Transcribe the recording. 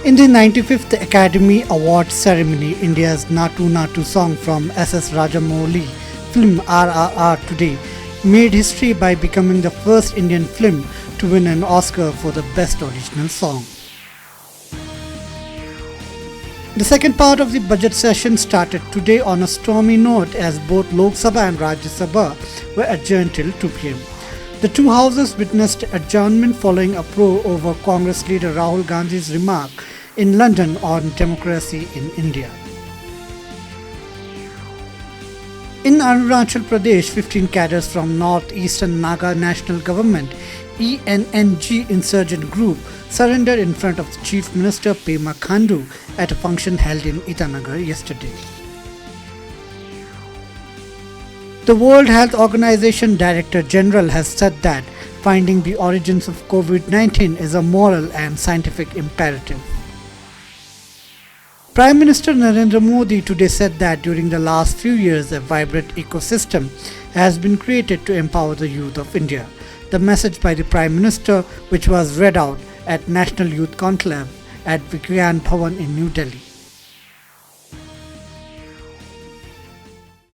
In the 95th Academy Awards ceremony, India's Natu Natu song from S.S. Rajamouli film RRR Today made history by becoming the first Indian film to win an Oscar for the Best Original Song. The second part of the budget session started today on a stormy note as both Lok Sabha and Rajya Sabha were adjourned till 2 pm. The two houses witnessed adjournment following a probe over Congress leader Rahul Gandhi's remark in London on democracy in India. In Arunachal Pradesh, 15 cadres from North-Eastern Naga National Government ENNG insurgent group surrendered in front of the Chief Minister Pema Khandu at a function held in Itanagar yesterday. The World Health Organization Director General has said that finding the origins of COVID-19 is a moral and scientific imperative. Prime Minister Narendra Modi today said that during the last few years a vibrant ecosystem has been created to empower the youth of India. The message by the Prime Minister, which was read out at National Youth Conclave at Vigyan Bhavan in New Delhi.